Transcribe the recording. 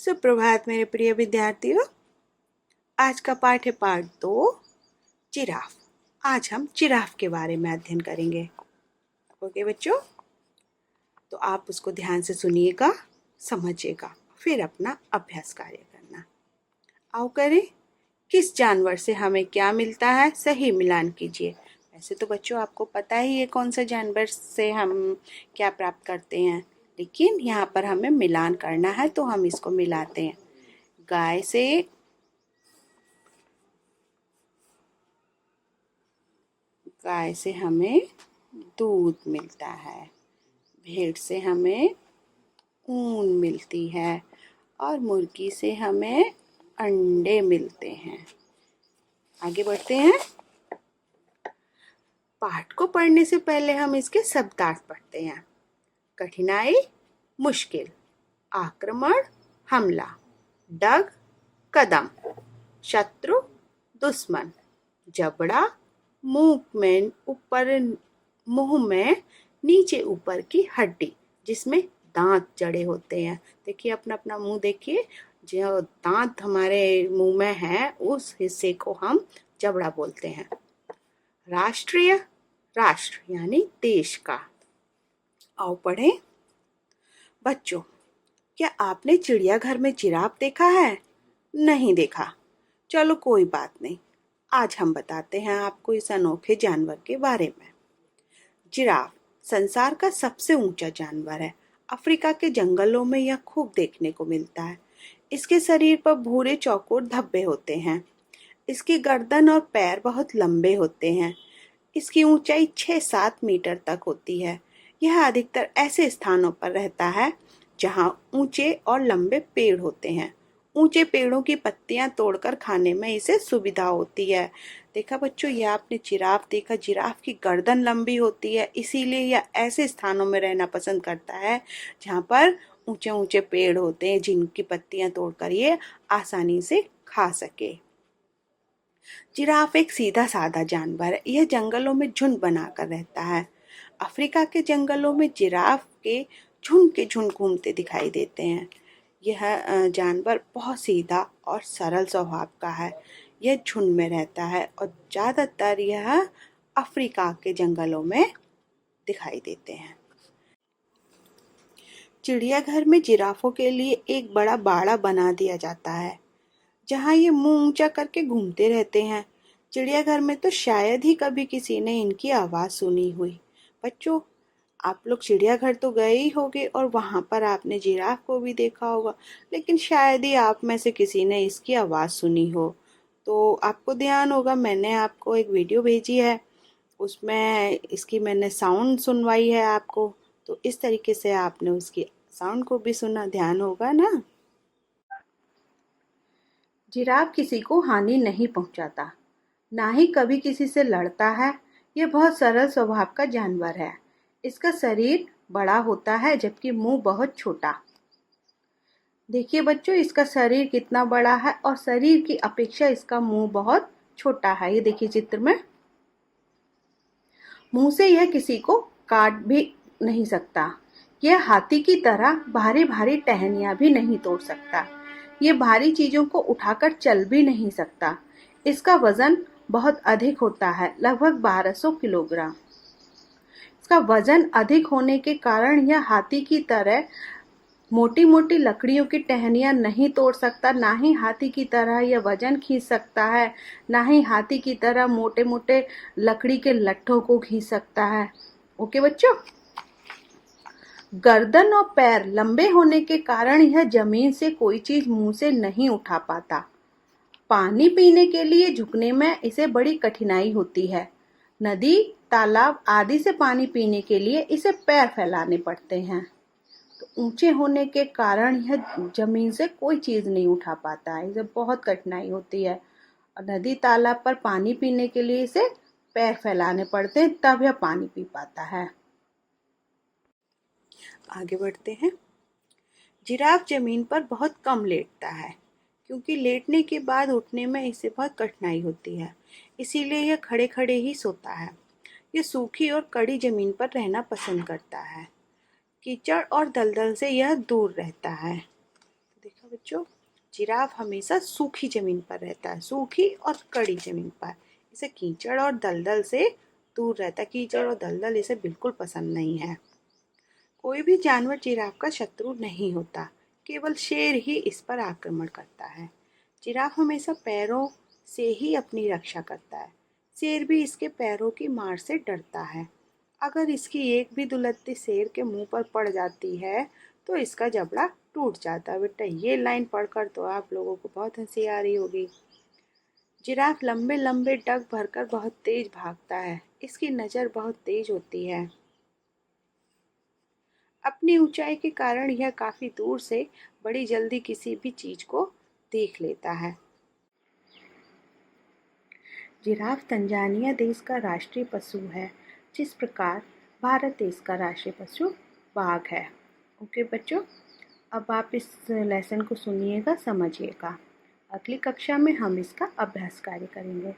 सुप्रभात मेरे प्रिय विद्यार्थियों। आज का पाठ है पाठ 2, जिराफ। आज हम जिराफ के बारे में अध्ययन करेंगे। ओके बच्चों, तो आप उसको ध्यान से सुनिएगा, समझिएगा, फिर अपना अभ्यास कार्य करना। आओ करें। किस जानवर से हमें क्या मिलता है, सही मिलान कीजिए। वैसे तो बच्चों आपको पता ही है कौन सा जानवर से हम क्या प्राप्त करते हैं, लेकिन यहाँ पर हमें मिलान करना है तो हम इसको मिलाते हैं। गाय से हमें दूध मिलता है, भेड़ से हमें ऊन मिलती है और मुर्गी से हमें अंडे मिलते हैं। आगे बढ़ते हैं। पाठ को पढ़ने से पहले हम इसके शब्दार्थ पढ़ते हैं। कठिनाई, मुश्किल। आक्रमण, हमला। डग, कदम। शत्रु, दुश्मन। जबड़ा, मुंह में नीचे ऊपर की हड्डी जिसमें दांत जड़े होते हैं। देखिए अपना अपना मुंह देखिए, जो दांत हमारे मुंह में है उस हिस्से को हम जबड़ा बोलते हैं। राष्ट्रीय, राष्ट्र यानी देश का। आओ पढ़ें। बच्चों, क्या आपने चिड़ियाघर में जिराफ देखा है? नहीं देखा? चलो कोई बात नहीं, आज हम बताते हैं आपको इस अनोखे जानवर के बारे में। जिराफ संसार का सबसे ऊंचा जानवर है। अफ्रीका के जंगलों में यह खूब देखने को मिलता है। इसके शरीर पर भूरे चौकोर धब्बे होते हैं। इसकी गर्दन और पैर बहुत लंबे होते हैं। इसकी ऊंचाई 6-7 मीटर तक होती है। यह अधिकतर ऐसे स्थानों पर रहता है जहां ऊंचे और लंबे पेड़ होते हैं। ऊंचे पेड़ों की पत्तियां तोड़कर खाने में इसे सुविधा होती है। देखा बच्चों, ये आपने जिराफ देखा, जिराफ की गर्दन लंबी होती है, इसीलिए यह ऐसे स्थानों में रहना पसंद करता है जहां पर ऊंचे ऊंचे पेड़ होते हैं जिनकी पत्तियां तोड़कर ये आसानी से खा सके। जिराफ एक सीधा साधा जानवर है। यह जंगलों में झुंड बनाकर रहता है। अफ्रीका के जंगलों में जिराफ के झुंड घूमते दिखाई देते हैं। यह जानवर बहुत सीधा और सरल स्वभाव का है। यह झुंड में रहता है और ज़्यादातर यह अफ्रीका के जंगलों में दिखाई देते हैं। चिड़ियाघर में जिराफों के लिए एक बड़ा बाड़ा बना दिया जाता है जहाँ ये मुंह ऊंचा करके घूमते रहते हैं। चिड़ियाघर में तो शायद ही कभी किसी ने इनकी आवाज़ सुनी हुई। बच्चों, आप लोग चिड़ियाघर तो गए ही होंगे और वहाँ पर आपने जिराफ को भी देखा होगा, लेकिन शायद ही आप में से किसी ने इसकी आवाज़ सुनी हो। तो आपको ध्यान होगा, मैंने आपको एक वीडियो भेजी है, उसमें इसकी मैंने साउंड सुनवाई है आपको। तो इस तरीके से आपने उसकी साउंड को भी सुना, ध्यान होगा ना। जिराफ किसी को हानि नहीं पहुंचाता, ना ही कभी किसी से लड़ता है। यह बहुत सरल स्वभाव का जानवर है। इसका शरीर बड़ा होता है जबकि मुंह बहुत छोटा। देखिए बच्चों, इसका शरीर कितना बड़ा है और शरीर की अपेक्षा इसका मुंह बहुत छोटा है। ये देखिए चित्र में, मुंह से यह किसी को काट भी नहीं सकता। यह हाथी की तरह भारी भारी टहनियां भी नहीं तोड़ सकता। ये भारी चीजों को उठाकर चल भी नहीं सकता। इसका वजन बहुत अधिक होता है, लगभग 1200 किलोग्राम। इसका वजन अधिक होने के कारण यह हाथी की तरह मोटी मोटी लकड़ियों की टहनियां नहीं तोड़ सकता, ना ही हाथी की तरह यह वजन खींच सकता है, ना ही हाथी की तरह मोटे मोटे लकड़ी के लट्ठों को खींच सकता है। ओके बच्चों, गर्दन और पैर लंबे होने के कारण यह जमीन से कोई चीज मुंह से नहीं उठा पाता। पानी पीने के लिए झुकने में इसे बड़ी कठिनाई होती है। नदी, तालाब आदि से पानी पीने के लिए इसे पैर फैलाने पड़ते हैं। तो ऊंचे होने के कारण यह जमीन से कोई चीज नहीं उठा पाता है, इसे बहुत कठिनाई होती है। और नदी तालाब पर पानी पीने के लिए इसे पैर फैलाने पड़ते हैं, तब यह पानी पी पाता है। आगे बढ़ते हैं। जिराफ जमीन पर बहुत कम लेटता है क्योंकि लेटने के बाद उठने में इसे बहुत कठिनाई होती है, इसीलिए यह खड़े खड़े ही सोता है। यह सूखी और कड़ी जमीन पर रहना पसंद करता है। कीचड़ और दलदल से यह दूर रहता है। देखो बच्चों, जिराफ हमेशा सूखी ज़मीन पर रहता है, सूखी और कड़ी ज़मीन पर। इसे कीचड़ और दलदल से दूर रहता है। कीचड़ और दलदल इसे बिल्कुल पसंद नहीं है। कोई भी जानवर जिराफ का शत्रु नहीं होता, केवल शेर ही इस पर आक्रमण करता है। जिराफ हमेशा पैरों से ही अपनी रक्षा करता है। शेर भी इसके पैरों की मार से डरता है। अगर इसकी एक भी दुलत्ती शेर के मुंह पर पड़ जाती है तो इसका जबड़ा टूट जाता है। बेटा, ये लाइन पढ़कर तो आप लोगों को बहुत हंसी आ रही होगी। जिराफ लंबे लंबे डग भरकर बहुत तेज भागता है। इसकी नज़र बहुत तेज होती है। अपनी ऊंचाई के कारण यह काफी दूर से बड़ी जल्दी किसी भी चीज को देख लेता है। जिराफ तंजानिया देश का राष्ट्रीय पशु है, जिस प्रकार भारत देश का राष्ट्रीय पशु बाघ है। ओके बच्चों, अब आप इस लेसन को सुनिएगा, समझिएगा। अगली कक्षा में हम इसका अभ्यास कार्य करेंगे।